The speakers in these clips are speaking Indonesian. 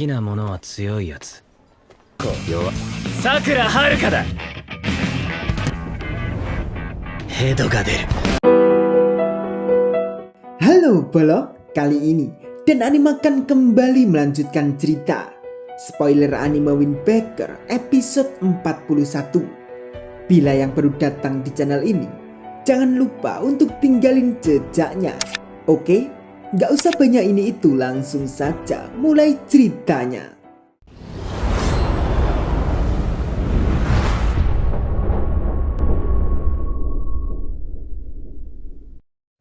きなものは強いやつ。弱。さくらはるかだ。ヘドが出る。 Halo Bolo, kali ini Dan Anime akan kembali melanjutkan cerita Spoiler Anime Windbreaker episode 41. Bila yang baru datang di channel ini, jangan lupa untuk tinggalin jejaknya. Oke, gak usah banyak ini itu, langsung saja mulai ceritanya.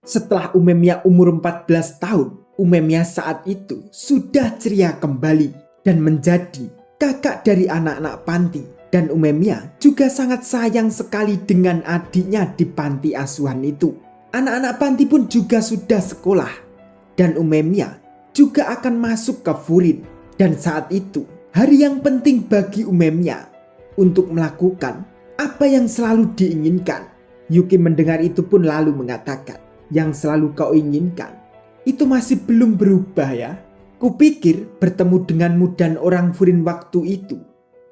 Setelah Umemiya umur 14 tahun, Umemiya saat itu sudah ceria kembali dan menjadi kakak dari anak-anak panti. Dan Umemiya juga sangat sayang sekali dengan adiknya di panti asuhan itu. Anak-anak panti pun juga sudah sekolah. Dan Umemiya juga akan masuk ke Furin. Dan saat itu, hari yang penting bagi Umemiya untuk melakukan apa yang selalu diinginkan. Yuki mendengar itu pun lalu mengatakan, "Yang selalu kau inginkan itu masih belum berubah ya. Kupikir bertemu denganmu dan orang Furin waktu itu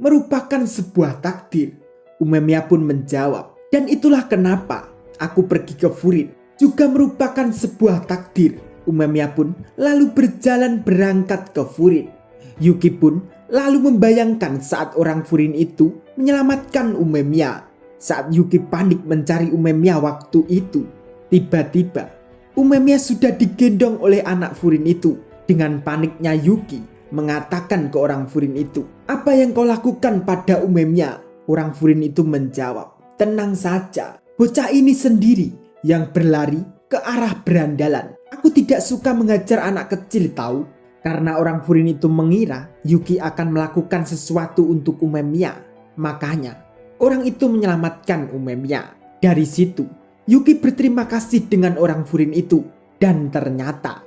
merupakan sebuah takdir." Umemiya pun menjawab, "Dan itulah kenapa aku pergi ke Furin juga merupakan sebuah takdir." Umemiya pun lalu berjalan berangkat ke Furin. Yuki pun lalu membayangkan saat orang Furin itu menyelamatkan Umemiya. Saat Yuki panik mencari Umemiya waktu itu, tiba-tiba Umemiya sudah digendong oleh anak Furin itu. Dengan paniknya Yuki mengatakan ke orang Furin itu, "Apa yang kau lakukan pada Umemiya?" Orang Furin itu menjawab, "Tenang saja, bocah ini sendiri yang berlari ke arah berandalan. Aku tidak suka mengajar anak kecil tahu." Karena orang Furin itu mengira Yuki akan melakukan sesuatu untuk Umemiya, makanya orang itu menyelamatkan Umemiya. Dari situ Yuki berterima kasih dengan orang Furin itu. Dan ternyata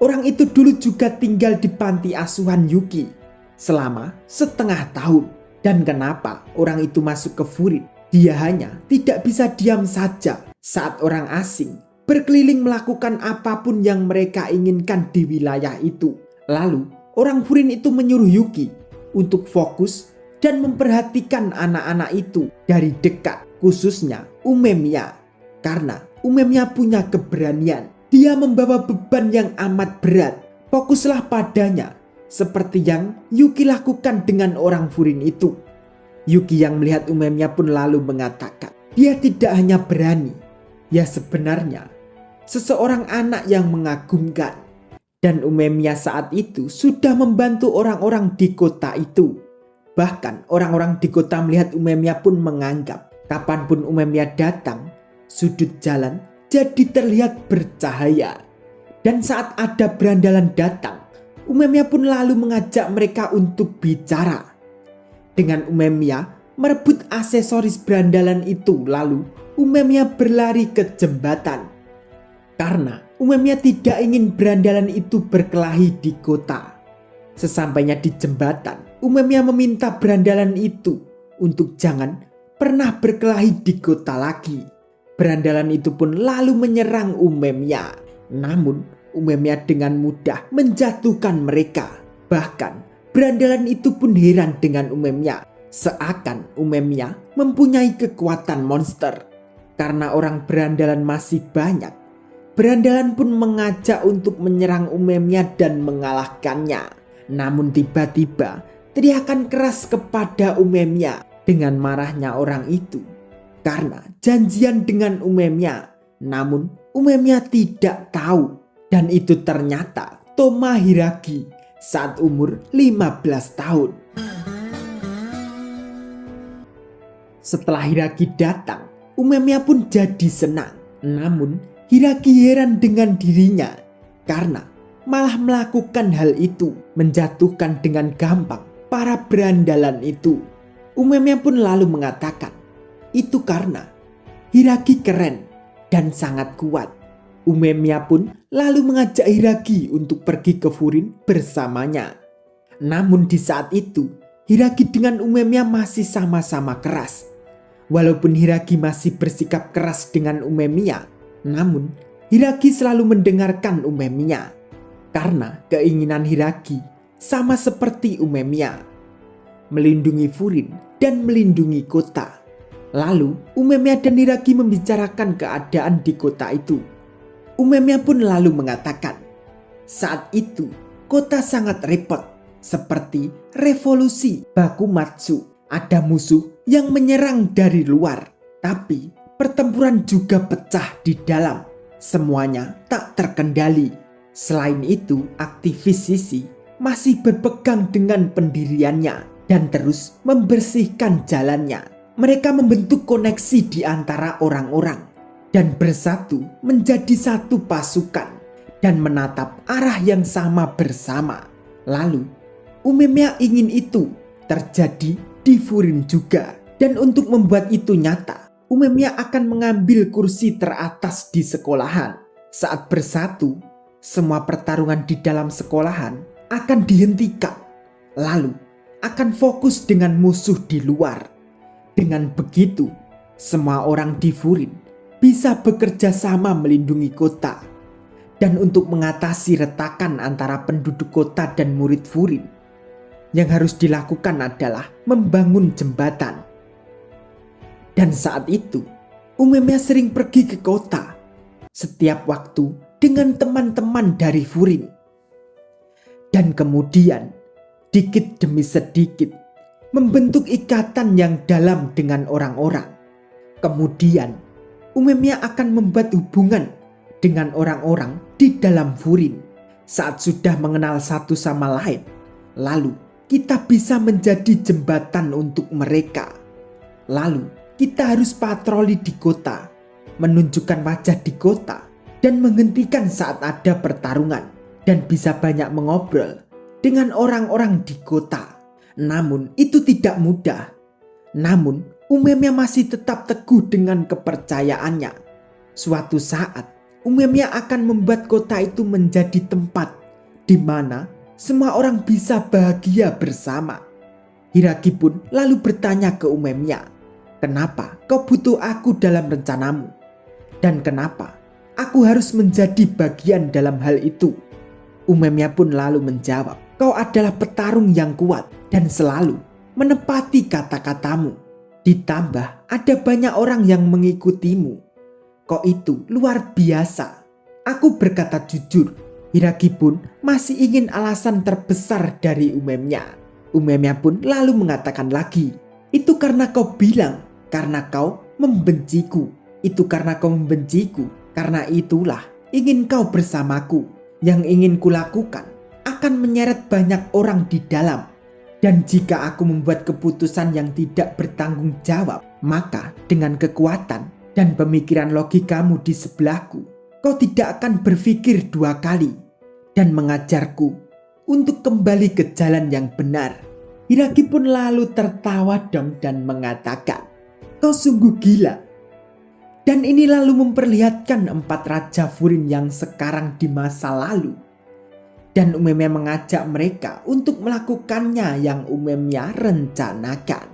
orang itu dulu juga tinggal di panti asuhan Yuki selama setengah tahun. Dan kenapa orang itu masuk ke Furin? Dia hanya tidak bisa diam saja saat orang asing berkeliling melakukan apapun yang mereka inginkan di wilayah itu. Lalu orang Furin itu menyuruh Yuki untuk fokus dan memperhatikan anak-anak itu dari dekat, khususnya Umemiya. Karena Umemiya punya keberanian, dia membawa beban yang amat berat. Fokuslah padanya, seperti yang Yuki lakukan dengan orang Furin itu. Yuki yang melihat Umemiya pun lalu mengatakan, dia tidak hanya berani, ya sebenarnya seseorang anak yang mengagumkan. Dan Umemiya saat itu sudah membantu orang-orang di kota itu. Bahkan orang-orang di kota melihat Umemiya pun menganggap kapanpun Umemiya datang, sudut jalan jadi terlihat bercahaya. Dan saat ada berandalan datang, Umemiya pun lalu mengajak mereka untuk bicara. Dengan Umemiya merebut aksesoris berandalan itu, lalu Umemiya berlari ke jembatan. Karena Umemiya tidak ingin berandalan itu berkelahi di kota. Sesampainya di jembatan, Umemiya meminta berandalan itu untuk jangan pernah berkelahi di kota lagi. Berandalan itu pun lalu menyerang Umemiya. Namun Umemiya dengan mudah menjatuhkan mereka. Bahkan berandalan itu pun heran dengan Umemiya. Seakan Umemiya mempunyai kekuatan monster. Karena orang berandalan masih banyak, berandalan pun mengajak untuk menyerang Umemiya dan mengalahkannya. Namun tiba-tiba teriakan keras kepada Umemiya dengan marahnya orang itu. Karena janjian dengan Umemiya, namun Umemiya tidak tahu. Dan itu ternyata Toma Hiragi saat umur 15 tahun. Setelah Hiragi datang, Umemiya pun jadi senang. Namun Hiragi heran dengan dirinya karena malah melakukan hal itu, menjatuhkan dengan gampang para berandalan itu. Umemiya pun lalu mengatakan, itu karena Hiragi keren dan sangat kuat. Umemiya pun lalu mengajak Hiragi untuk pergi ke Furin bersamanya. Namun di saat itu, Hiragi dengan Umemiya masih sama-sama keras. Walaupun Hiragi masih bersikap keras dengan Umemiya, namun Hiragi selalu mendengarkan Umemiya. Karena keinginan Hiragi sama seperti Umemiya, melindungi Furin dan melindungi kota. Lalu Umemiya dan Hiragi membicarakan keadaan di kota itu. Umemiya pun lalu mengatakan, saat itu kota sangat repot, seperti revolusi Bakumatsu. Ada musuh yang menyerang dari luar, tapi pertempuran juga pecah di dalam. Semuanya tak terkendali. Selain itu, aktivis Sisi masih berpegang dengan pendiriannya dan terus membersihkan jalannya. Mereka membentuk koneksi di antara orang-orang dan bersatu menjadi satu pasukan dan menatap arah yang sama bersama. Lalu, Umemiya ingin itu terjadi di Furin juga. Dan untuk membuat itu nyata, Umemiya akan mengambil kursi teratas di sekolahan. Saat bersatu, semua pertarungan di dalam sekolahan akan dihentikan. Lalu akan fokus dengan musuh di luar. Dengan begitu, semua orang di Furin bisa bekerja sama melindungi kota. Dan untuk mengatasi retakan antara penduduk kota dan murid Furin, yang harus dilakukan adalah membangun jembatan. Dan saat itu, Umemiya sering pergi ke kota setiap waktu dengan teman-teman dari Furin. Dan kemudian, dikit demi sedikit, membentuk ikatan yang dalam dengan orang-orang. Kemudian, Umemiya akan membuat hubungan dengan orang-orang di dalam Furin. Saat sudah mengenal satu sama lain, lalu kita bisa menjadi jembatan untuk mereka. Lalu kita harus patroli di kota, menunjukkan wajah di kota, dan menghentikan saat ada pertarungan, dan bisa banyak mengobrol dengan orang-orang di kota. Namun itu tidak mudah. Namun Umemiya masih tetap teguh dengan kepercayaannya. Suatu saat Umemiya akan membuat kota itu menjadi tempat di mana semua orang bisa bahagia bersama. Hiragi pun lalu bertanya ke Umemiya, kenapa kau butuh aku dalam rencanamu? Dan kenapa aku harus menjadi bagian dalam hal itu? Umemiya pun lalu menjawab, kau adalah petarung yang kuat dan selalu menepati kata-katamu. Ditambah ada banyak orang yang mengikutimu. Kau itu luar biasa. Aku berkata jujur. Hiragi pun masih ingin alasan terbesar dari Umemiya. Umemiya pun lalu mengatakan lagi, itu karena kau bilang, karena kau membenciku. Itu karena kau membenciku, karena itulah ingin kau bersamaku. Yang ingin kulakukan akan menyeret banyak orang di dalam. Dan jika aku membuat keputusan yang tidak bertanggung jawab, maka dengan kekuatan dan pemikiran logikamu di sebelahku, kau tidak akan berpikir dua kali dan mengajarku untuk kembali ke jalan yang benar. Hiragi pun lalu tertawa dong dan mengatakan, kau sungguh gila. Dan ini lalu memperlihatkan 4 raja Furin yang sekarang di masa lalu. Dan Umemiya mengajak mereka untuk melakukannya yang Umemiya rencanakan.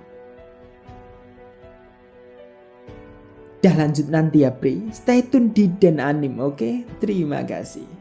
Dah lanjut nanti ya Pri, stay tune di Den Anime, oke? Terima kasih.